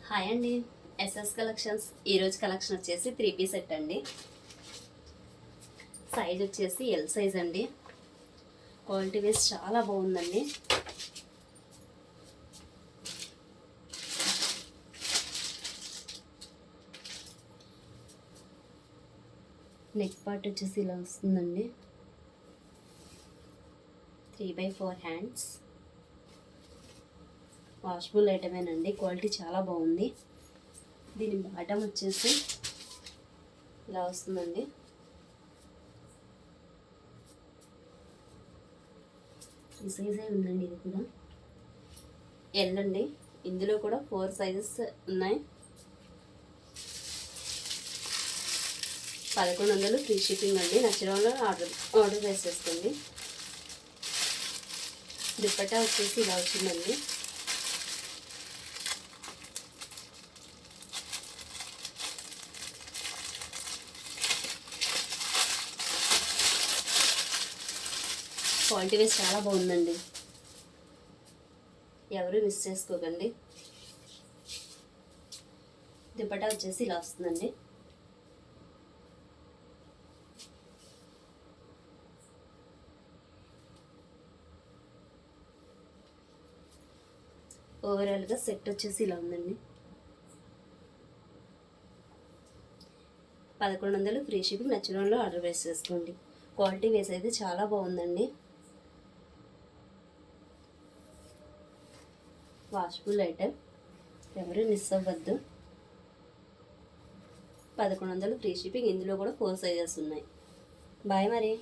Hi అండి. SS collections ఈరోజు collection వచ్చేసి 3 పీస్ సెట్ అండి. సైజ్ వచ్చేసి ఎల్ సైజ్ అండి. క్వాలిటీ వైజ్ చాలా బాగుందండి. నెక్ పార్ట్ వచ్చేసి ఇలా వస్తుందండి. 3/4 హ్యాండ్స్. వాషబుల్ ఐటమేనండి. క్వాలిటీ చాలా బాగుంది. దీని బాటమ్ వచ్చేసి ఇలా వస్తుందండి. ఈ సైజే ఉందండి. ఇది కూడా ఎల్ అండి. ఇందులో కూడా 4 సైజెస్ ఉన్నాయి. 1100 ఫ్రీ షిప్పింగ్ అండి. నచ్చిన వాళ్ళు ఆర్డర్ చేసేసుకోండి. దుపట్టా వచ్చేసి ఇలా వచ్చిందండి. క్వాలిటీ వైజ్ చాలా బాగుందండి. ఎవరు మిస్ చేసుకోకండి. దుపట్టా వచ్చేసి ఇలా వస్తుందండి. ఓవరాల్గా సెట్ వచ్చేసి ఇలా ఉందండి. 1100 ఫ్రీ షిప్పింగ్. నచ్చిన వాళ్ళు ఆర్డర్ వేసేసుకోండి. క్వాలిటీ వైజ్ అయితే చాలా బాగుందండి. Washable item. ఎవరు మిస్ అవ్వద్దు. 1100 ఫ్రీ షిప్పింగ్. ఇందులో కూడా 4 సైజెస్ ఉన్నాయి. బాయ్ మరి.